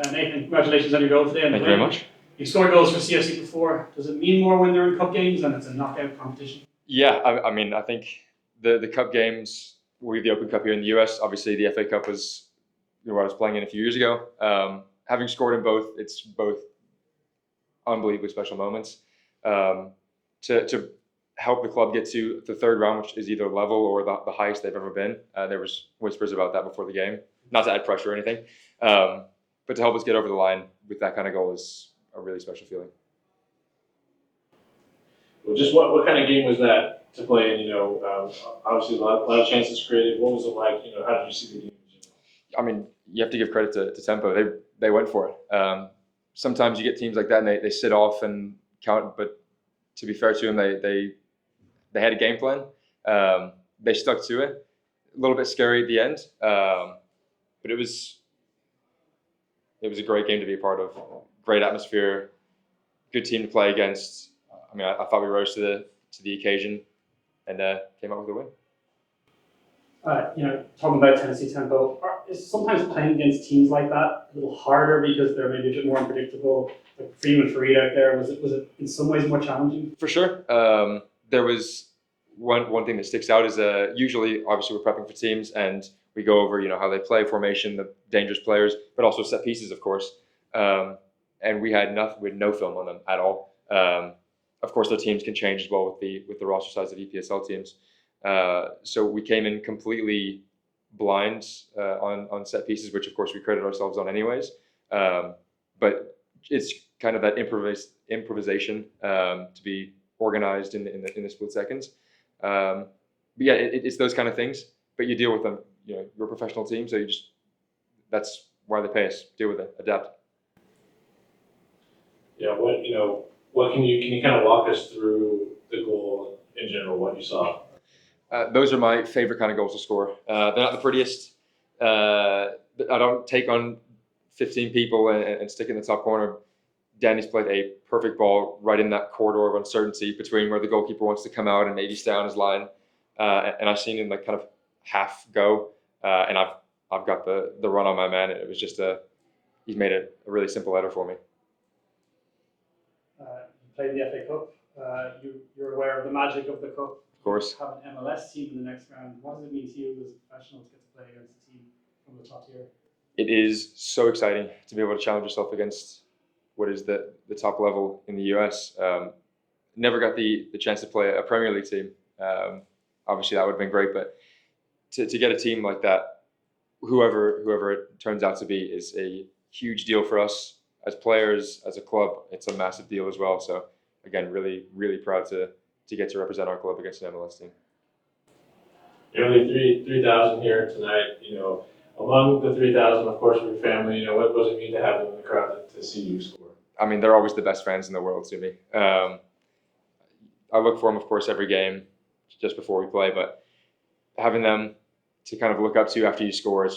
Nathan, congratulations on your goal today. Thank you very much. You've scored goals for CFC before. Does it mean more when they're in cup games and it's a knockout competition? Yeah, I think the cup games, we have the Open Cup here in the US. Obviously, the FA Cup was what I was playing in a few years ago. Having scored in both, it's both unbelievably special moments. To help the club get to the third round, which is either level or the highest they've ever been. There was whispers about that before the game. Not to add pressure or anything, but to help us get over the line with that kind of goal is a really special feeling. Well, just what kind of game was that to play in? Obviously a lot of chances created. What was it like? How did you see the game? I mean, you have to give credit to Tempo. They went for it. Sometimes you get teams like that and they sit off and count, but to be fair to them, they had a game plan. They stuck to it. A little bit scary at the end, but it was a great game to be a part of. Great atmosphere, good team to play against. I mean, I thought we rose to the occasion and came out with a win. Talking about Tennessee Tempo, is sometimes playing against teams like that a little harder because they're maybe a bit more unpredictable? Like Freeman Farid out there, was it in some ways more challenging? For sure. There was one thing that sticks out is usually, obviously, we're prepping for teams and we go over, how they play, formation, the dangerous players, but also set pieces, of course. And we had no film on them at all. Of course, the teams can change as well with the roster size of EPSL teams. So we came in completely blind on set pieces, which of course we credit ourselves on anyways. But it's kind of that improvisation to be organized in the split seconds. But yeah, it's those kind of things. But you deal with them. You're a professional team, so that's why they pay us. Deal with it, adapt. Yeah, what can you kind of walk us through the goal in general? What you saw? Those are my favorite kind of goals to score. They're not the prettiest. I don't take on 15 people and stick in the top corner. Danny's played a perfect ball right in that corridor of uncertainty between where the goalkeeper wants to come out and maybe stay on his line. And I've seen him like kind of half go, and I've got the run on my man. It was just he's made a really simple header for me. You played the FA Cup. You're aware of the magic of the cup. Of course. Have an MLS team in the next round. What does it mean to you as a professional to get to play against a team from the top tier? It is so exciting to be able to challenge yourself against what is the top level in the US. Never got the chance to play a Premier League team. Obviously, that would have been great, but to get a team like that, whoever it turns out to be, is a huge deal for us as players, as a club. It's a massive deal as well. So again, really, really proud to get to represent our club against an MLS team. Nearly 3,000 here tonight. Among the 3,000, of course, your family. What does it mean to have them in the crowd to see you score? I mean, they're always the best fans in the world to me. I look for them, of course, every game just before we play, but having them to kind of look up to after you score, it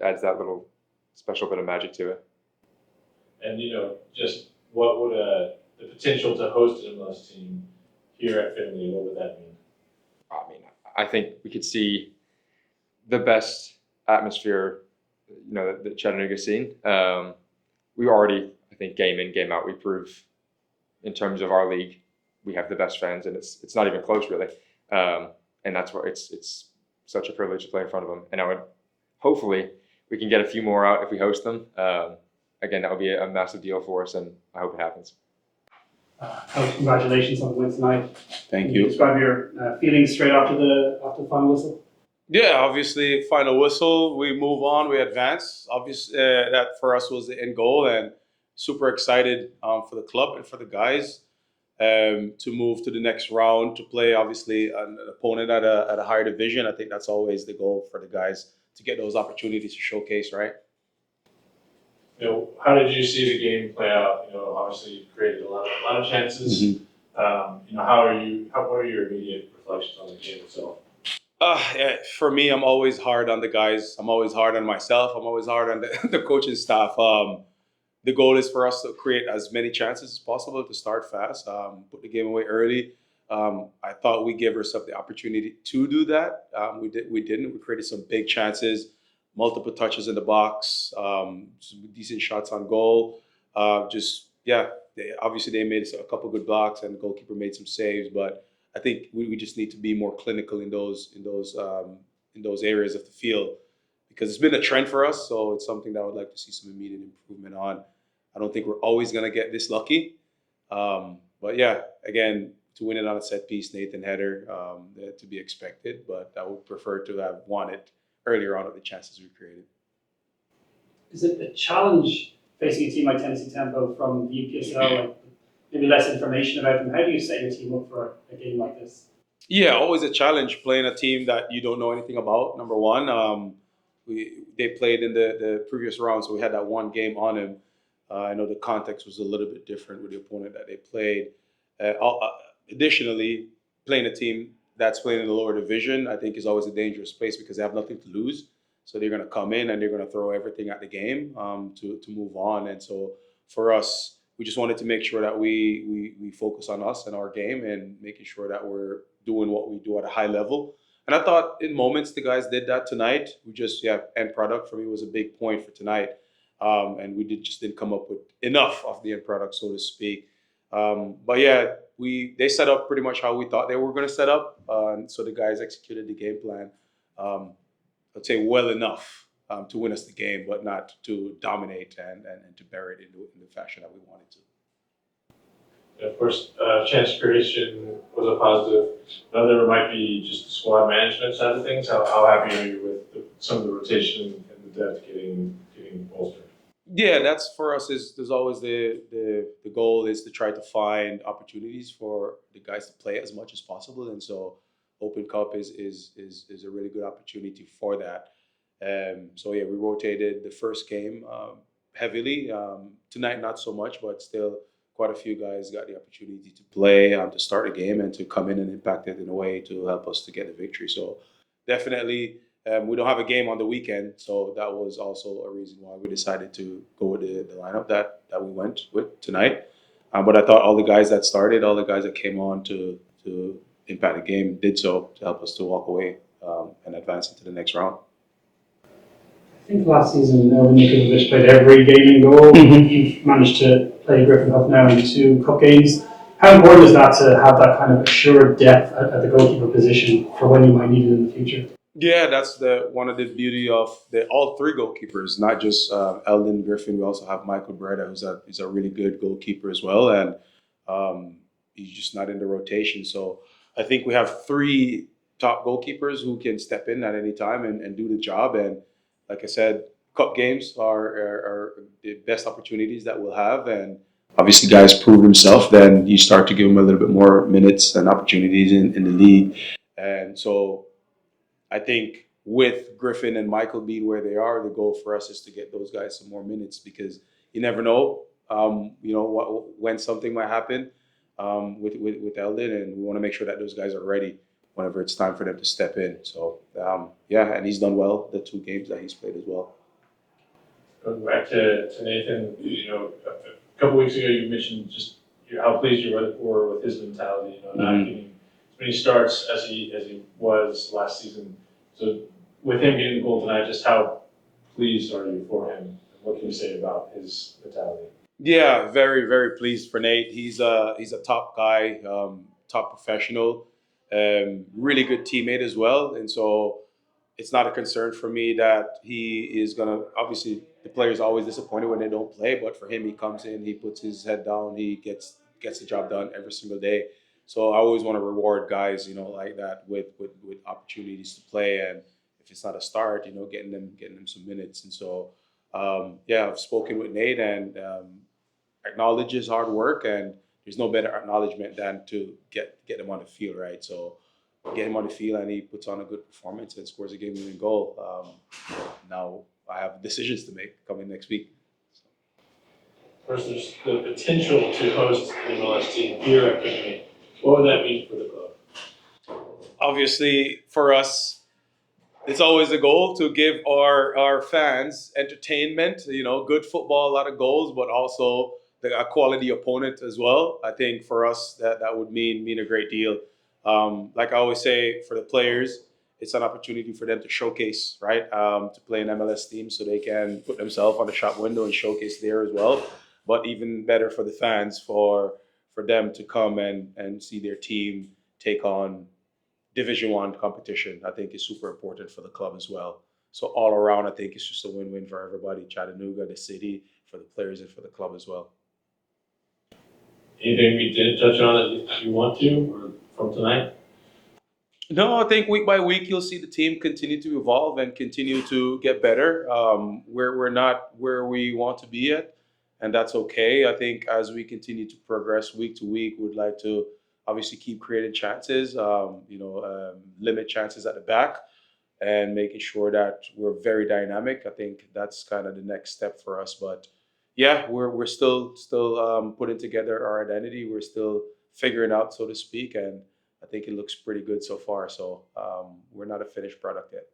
adds that little special bit of magic to it. And just what would the potential to host an MLS team here at Finley, what would that mean? I mean, I think we could see the best atmosphere, that Chattanooga's seen. We already, I think, game in, game out, we prove in terms of our league, we have the best fans, and it's not even close, really. And that's why it's such a privilege to play in front of them. And hopefully, we can get a few more out if we host them. Again, that would be a massive deal for us, and I hope it happens. Coach, congratulations on the win tonight. Thank Can you. Describe your feelings straight after the final whistle. Yeah, obviously, final whistle, we move on, we advance. Obviously, that for us was the end goal, and super excited for the club and for the guys to move to the next round, to play, obviously, an opponent at a higher division. I think that's always the goal for the guys, to get those opportunities to showcase, right? How did you see the game play out? Obviously you created a lot of chances. Mm-hmm. What are your immediate reflections on the game itself? For me, I'm always hard on the guys. I'm always hard on myself. I'm always hard on the coaching staff. The goal is for us to create as many chances as possible, to start fast, put the game away early. I thought we gave ourselves the opportunity to do that. We didn't. We created some big chances. multiple touches in the box, some decent shots on goal. Obviously they made a couple good blocks and the goalkeeper made some saves, but I think we just need to be more clinical in those areas of the field because it's been a trend for us. So it's something that I would like to see some immediate improvement on. I don't think we're always going to get this lucky. But yeah, again, to win it on a set piece, Nathan header, to be expected, but I would prefer to have won it earlier on with the chances we created. Is it a challenge facing a team like Tennessee Tempo from the UPSL, like maybe less information about them? How do you set your team up for a game like this? Yeah, always a challenge playing a team that you don't know anything about. Number one, they played in the previous round, so we had that one game on him. I know the context was a little bit different with the opponent that they played. Additionally, playing a team that's playing in the lower division, I think, is always a dangerous place because they have nothing to lose. So they're going to come in and they're going to throw everything at the game to move on. And so for us, we just wanted to make sure that we focus on us and our game and making sure that we're doing what we do at a high level. And I thought in moments the guys did that tonight. End product for me was a big point for tonight. And we just didn't come up with enough of the end product, so to speak. But yeah, they set up pretty much how we thought they were going to set up. And so the guys executed the game plan, I'd say well enough to win us the game, but not to dominate and to bury it in the fashion that we wanted to. And of course, chance creation was a positive. Now there might be just the squad management side of things. How happy are you with some of the rotation and the depth getting bolstered? Yeah, that's for us. There's always the goal is to try to find opportunities for the guys to play as much as possible, and so Open Cup is a really good opportunity for that. So yeah, we rotated the first game heavily. Tonight, not so much, but still quite a few guys got the opportunity to play to start a game and to come in and impact it in a way to help us to get the victory. So definitely. We don't have a game on the weekend, so that was also a reason why we decided to go with the lineup that we went with tonight. But I thought all the guys that started, all the guys that came on to impact the game did so to help us to walk away and advance into the next round. I think last season, Elvin Nikolovic played every game in goal. Mm-hmm. You've managed to play Griffin Huff now in 2 cup games. How important is that to have that kind of assured depth at the goalkeeper position for when you might need it in the future? Yeah, that's one of the beauty of all 3 goalkeepers, not just Eldon Griffin. We also have Michael Beretta, who's a really good goalkeeper as well, and he's just not in the rotation. So I think we have 3 top goalkeepers who can step in at any time and do the job. And like I said, cup games are the best opportunities that we'll have. And obviously, guys prove themselves, then you start to give them a little bit more minutes and opportunities in the league. And so I think with Griffin and Michael being where they are, the goal for us is to get those guys some more minutes because you never know, when something might happen with Eldon, and we want to make sure that those guys are ready whenever it's time for them to step in. So and he's done well the 2 games that he's played as well. Going back to Nathan, a couple weeks ago you mentioned just how pleased you were with his mentality, not getting as many starts as he was last season. So with him getting the goal tonight, just how pleased are you for him? What can you say about his mentality? Yeah, very, very pleased for Nate. He's a top guy, top professional, really good teammate as well. And so it's not a concern for me that he is going to, obviously the player's always disappointed when they don't play, but for him, he comes in, he puts his head down, he gets the job done every single day. So I always want to reward guys, like that with opportunities to play. And if it's not a start, getting them some minutes. And so, I've spoken with Nate and acknowledge his hard work. And there's no better acknowledgement than to get him on the field, right? So get him on the field and he puts on a good performance and scores a game-winning goal. Now I have decisions to make coming next week. Of course, there's the potential to host an MLS team here at Finley. What would that mean for the club? Obviously, for us, it's always a goal to give our fans entertainment, good football, a lot of goals, but also a quality opponent as well. I think for us, that would mean a great deal. Like I always say, for the players, it's an opportunity for them to showcase, right? To play an MLS team so they can put themselves on the shop window and showcase there as well. But even better for the fans, for them to come and see their team take on Division One competition. I think is super important for the club as well. So all around, I think it's just a win-win for everybody: Chattanooga, the city, for the players, and for the club as well. Anything we didn't touch on that you want to, or from tonight? No, I think week by week you'll see the team continue to evolve and continue to get better. We're not where we want to be yet, and that's okay. I think as we continue to progress week to week, we'd like to obviously keep creating chances. Limit chances at the back, and making sure that we're very dynamic. I think that's kind of the next step for us. But yeah, we're still putting together our identity. We're still figuring out, so to speak, and I think it looks pretty good so far. So we're not a finished product yet.